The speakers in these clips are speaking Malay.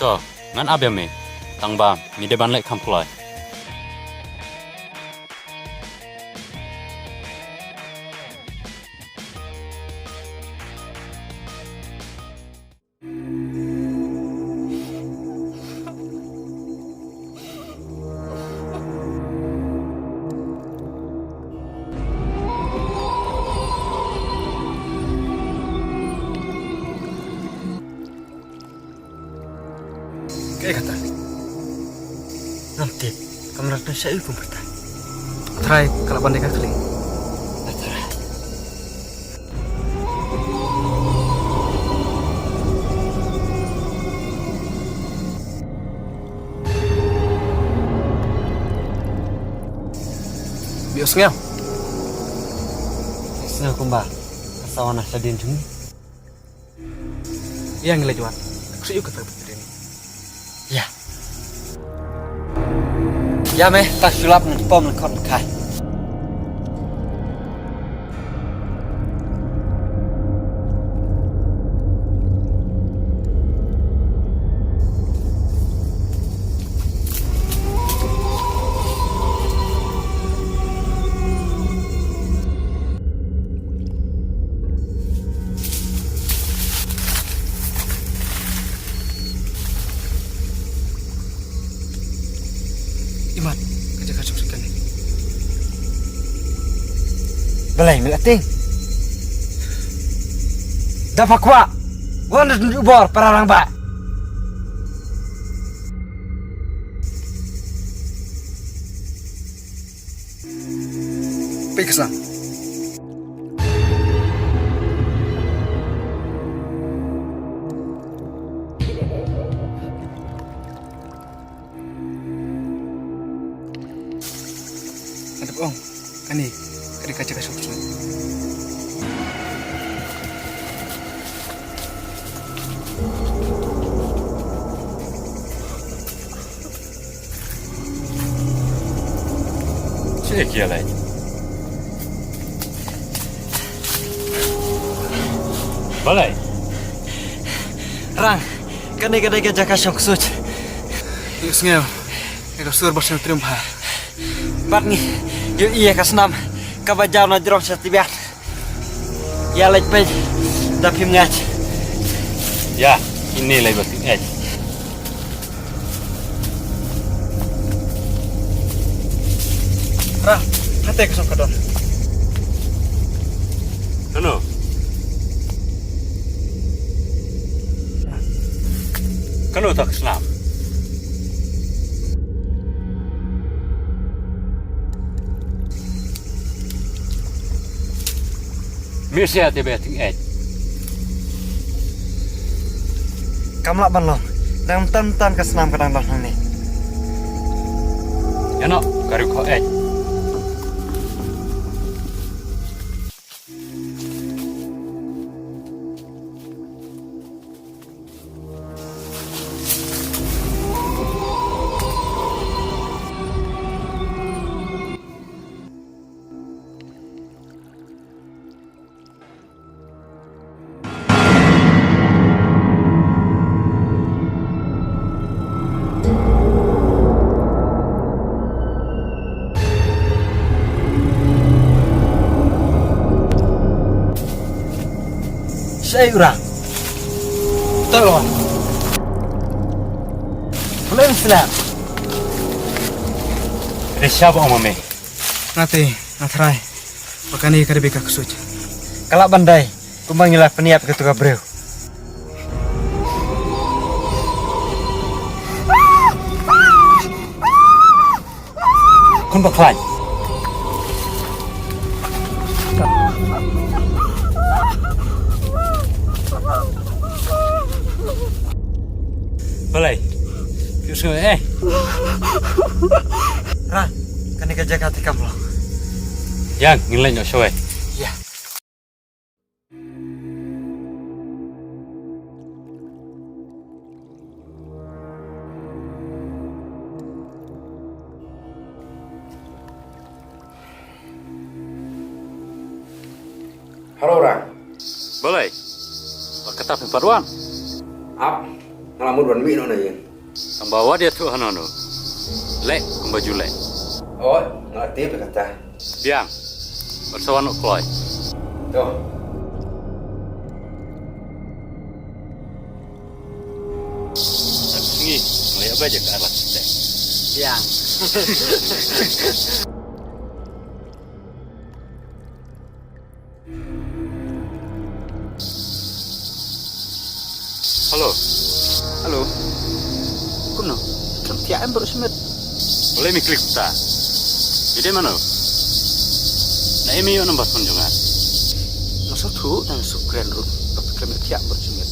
Cho, ngan abia me. Tang ba, mi de ban lek kampulai. Kayak kata, nanti kamu nak saya pun bertanya. Try kalau banding kali. Try. Biasanya, senang kumbah. Kasawan asal dia cumi. Yang ngelejuan, aku sih kata betul ini. Ya. Ya meh, tak sulap nanti pom lekon kai. Imat, kerja kacau sekali. Belai melating. Dapat kuat. Gua nak tunjuk bor para orang ba. Pergi ke sana. Ada bohong, kan ni, kerja kaca kasut semua. Cik kia lai. Balai. Rang, kan ni kerja kaca kasut. Isngel, ego sur bersama triumph. Bat ni, yo iya kasnam, kabajar na jerong setiap. Ya lek pe, tapi mengat. Ya, ini lai batik edge. Rang, hati kesong kadon. Kano. Kano tak senam. Mesti ada batik edge. Kamu lak banlong, dan tan kesenam kadang dah ni. Ya no, karu ko edge. Saya orang. Tolong. Belum Islam. Siapa omame? Nanti, natrai. Makanya kerja beka kesut. Kalau bandai, kumbangilah peniap ketua breu. Kun baklan. Balai. Yusuf Ran, kan ni kerja kat kamu loh. Yang ngilai nyok showe. Ya. Halo orang. Balai. Berkata paruan. Ap, Ngalamun ban mi no na yen. Tang bawa dia tu hanono. Lek baju lek. Oh, ngerti apa kata. Biang. Bersawan nok kloy. Tuh. Singi, mulai apa aja ke arah lek. Biang. Halo. Halo. Kuno. Kan tiap baru semet. Boleh mi klik ta. Jadi mana? Na emi yo nambah kunjungan. Masuk tu dan sukren ru. Tapi kami tiap baru semet.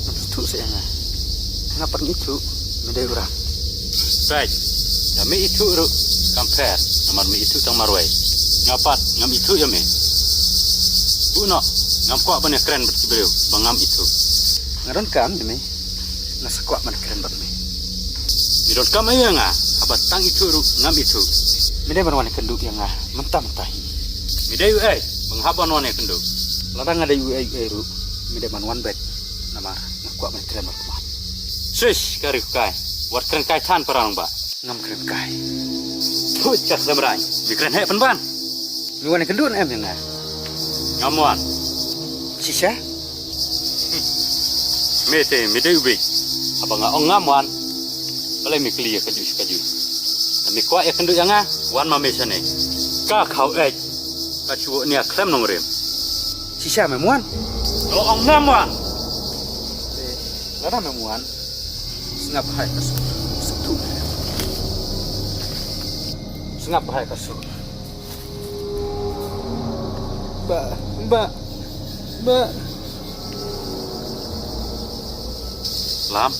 Masuk tu saya na. Ngapa itu? Medai urang. Baik. Kami itu ru compare namar mi itu tang marwai. Ngapat ngam itu ya me. Puno ngam kuat banyak keren bercibeu bangam itu. Ngaron kam ni. Nasa kuat man keren bat mi. Midon kam ayo nga abat tang itu ru ngam itu. Medai berwarna kenduk yang ngah mentah-mentahi. Midai ai menghaban wane kenduk. Larang ada UI ru. Medai man one bed. Nama kuat man keren bat mat. Swish kari kai. Wat keren kai tan perang ba. Ngam keren kai. Put cak lemrai. Mi keren he penban. Mi warna kenduk em yang ngah. Ngamuan. Sisa? Mete midai ubi. Abang ong ngamuan. Balai mi clear kaju. Mi kuat ya kenduk yang ngah. Wan ma mesane. Ka kau ka chuo ni aklem nong rem. Sisa memuan? Lo ong ngamuan. Larang memuan. Sengap hai kasut. Setu. Sengap hai kasut. Mbak. Lam.